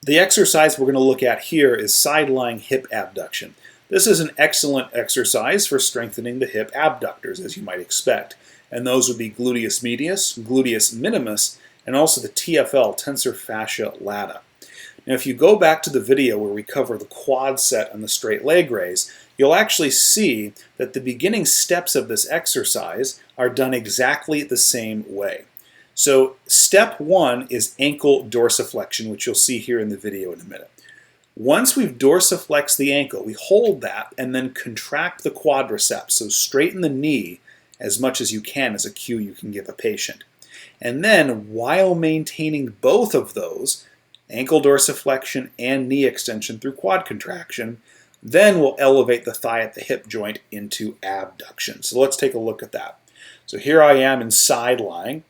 The exercise we're going to look at here is Sideline Hip Abduction. This is an excellent exercise for strengthening the hip abductors, as you might expect. And those would be gluteus medius, gluteus minimus, and also the TFL, tensor fascia lata. Now, if you go back to the video where we cover the quad set and the straight leg raise, you'll actually see that the beginning steps of this exercise are done exactly the same way. So step one is ankle dorsiflexion, which you'll see here in the video in a minute. Once we've dorsiflexed the ankle, we hold that and then contract the quadriceps. So straighten the knee as much as you can as a cue you can give a patient. And then while maintaining both of those, ankle dorsiflexion and knee extension through quad contraction, then we'll elevate the thigh at the hip joint into abduction. So let's take a look at that. So here I am in side lying.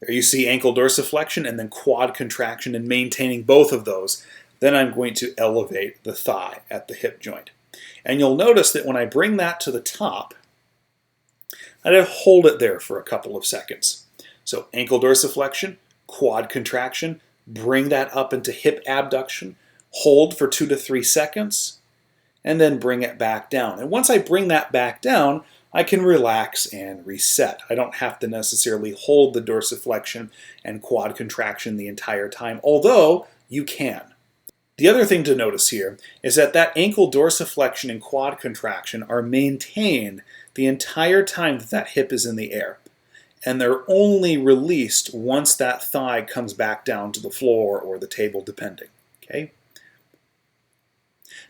There you see ankle dorsiflexion and then quad contraction and maintaining both of those. Then I'm going to elevate the thigh at the hip joint. And you'll notice that when I bring that to the top, I hold it there for a couple of seconds. So ankle dorsiflexion, quad contraction, bring that up into hip abduction, hold for 2 to 3 seconds, and then bring it back down. And once I bring that back down, I can relax and reset. I don't have to necessarily hold the dorsiflexion and quad contraction the entire time, although you can. The other thing to notice here is that ankle dorsiflexion and quad contraction are maintained the entire time that hip is in the air. And they're only released once that thigh comes back down to the floor or the table, depending. Okay?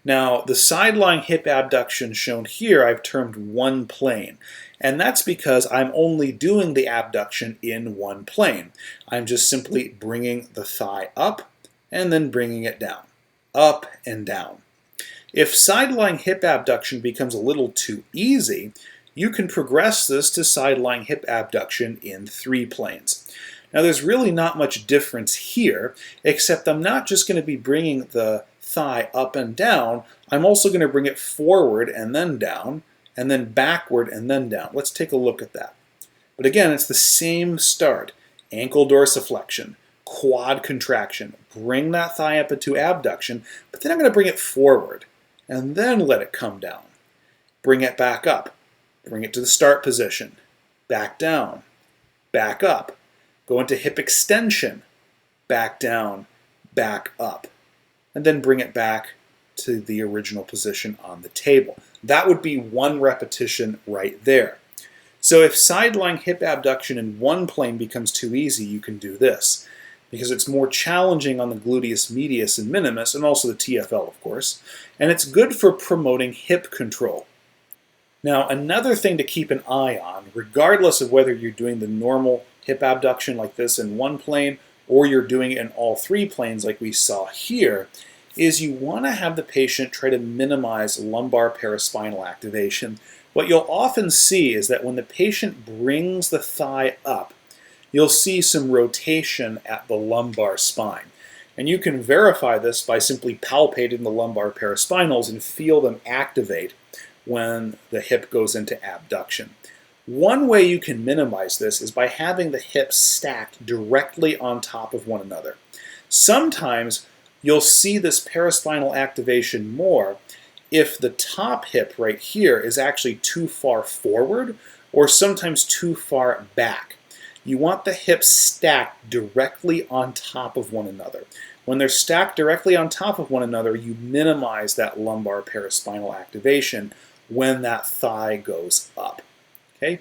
Now, the sideline hip abduction shown here I've termed one plane, and that's because I'm only doing the abduction in one plane. I'm just simply bringing the thigh up and then bringing it down, up and down. If sideline hip abduction becomes a little too easy, you can progress this to sideline hip abduction in 3 planes. Now, there's really not much difference here, except I'm not just going to be bringing the thigh up and down, I'm also going to bring it forward and then backward and then down. Let's take a look at that. But again, it's the same start. Ankle dorsiflexion, quad contraction, bring that thigh up into abduction, but then I'm going to bring it forward and then let it come down. Bring it back up, bring it to the start position, back down, back up, go into hip extension, back down, back up, and then bring it back to the original position on the table. That would be 1 repetition right there. So if sideline hip abduction in one plane becomes too easy, you can do this, because it's more challenging on the gluteus medius and minimus, and also the TFL, of course, and it's good for promoting hip control. Now, another thing to keep an eye on, regardless of whether you're doing the normal hip abduction like this in one plane or you're doing it in all 3 planes like we saw here, is you want to have the patient try to minimize lumbar paraspinal activation. What you'll often see is that when the patient brings the thigh up, you'll see some rotation at the lumbar spine. And you can verify this by simply palpating the lumbar paraspinals and feel them activate when the hip goes into abduction. One way you can minimize this is by having the hips stacked directly on top of one another. Sometimes you'll see this paraspinal activation more if the top hip right here is actually too far forward or sometimes too far back. You want the hips stacked directly on top of one another. When they're stacked directly on top of one another, you minimize that lumbar paraspinal activation when that thigh goes up. Okay?